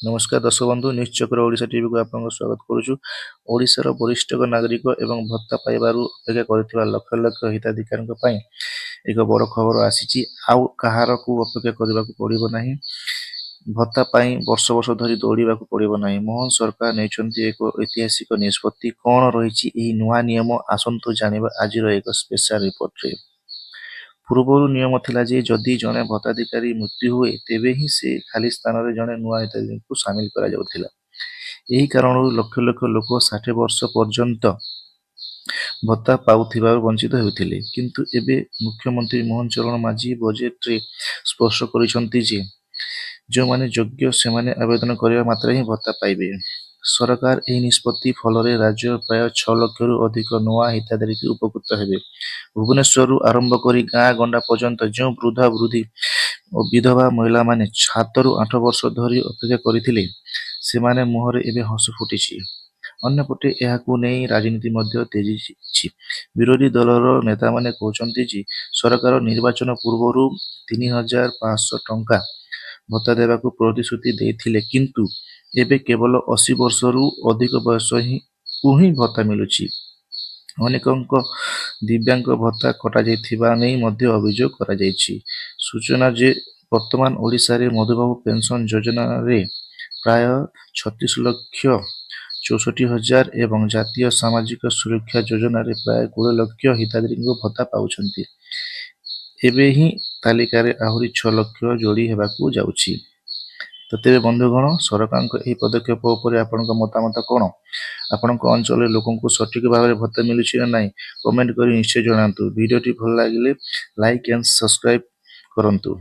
नमस्कार दर्शक बंधु न्यूज चक्र ओडिशा टीवी को आपको स्वागत करुछु। ओडिशार वरिष्ठ नागरिक एवं भत्ता पाइबारु अपेक्षा करुथिबा लक्ष लक्ष हिताधिकारीଙ୍କ ପାଇଁ एक बड़ खबर आसीची। आउ कहार को अपेक्षा करबाकू पड़िबो नाही। भत्ता पाई वर्ष वर्ष धरी दौड़ाकू पड़िबो नाही। मोहन सरकार नेइछन्ती एक ऐतिहासिक निष्पत्ति। कोन रहिछि एही नुआ नियम आसंतु जानिबा आजिर एक स्पेशल रिपोर्ट रे। पूर्वर नियम थिला जे जदि जने भत्ताधिकारी मृत्यु हुए तेबे ही से खाली स्थान रे जने नुआ हिताधिकारी को शामिल करा जाउथिला। एही कारणରୁ लक्ष लक्ष लोक 60 वर्ष पर्यंत भत्ता पाउथिबार वंचित हेउथिले, किंतु एबे मुख्यमंत्री मोहन चरण माझी बजेट रे स्पष्ट करिसंती जे जो माने योग्य से माने आवेदन करिया मात्रा ही भत्ता पाइबे। सरकार एही निष्पत्ति फलरे राज्य प्राय 6 लाख रु अधिक नुआ हिताधिकारी उपकृत हेबे। भुवनेश्वर आरंभ करी गाँ गंडा पर्यंत जो वृद्धा वृद्धि और विधवा महिला माने 7 रु 8 वर्ष धरी अपेक्षा करिथिले सेमाने मुहरे एबे हस फुटिछि। अन्यपटे एहाकू नहीं राजनीति मध्य तेजिछि। विरोधी दलर नेता माने कहउछन्ति जे सरकार निर्वाचन पूर्वरु 3500 टंका भत्ता देबाकू प्रतिश्रुति देथिले, किंतु एबे केवल 80 वर्ष रु अधिक बयस ही भत्ता मिलुछि। अनेकंक दिव्यांग भत्ता कटा जाइथिबा नै मध्य अभियोग करा जाइछि। सूचना जे वर्तमान ओडिशा रे मधुबाबू पेंशन योजना रे प्राय 36 लक्ष 64,000 एवं जातीय सामाजिक सुरक्षा योजना रे प्राय 20 लक्ष हिताधिकारी भत्ता पाउछन्ति। एबे ही तालिका रे आहुरी 6 लक्ष जोड़ी हेबाकू जाउछि। तो तेरे बंधुगण सरकार यही पदक्षेप उपर आपण मतामत कौन? आपण अंचल लोक सठिक भाव में भत्ता मिलुछि ना नहीं कमेंट कर निश्चय जनातु। वीडियो भल लगे लाइक एंड सब्सक्राइब करंतु।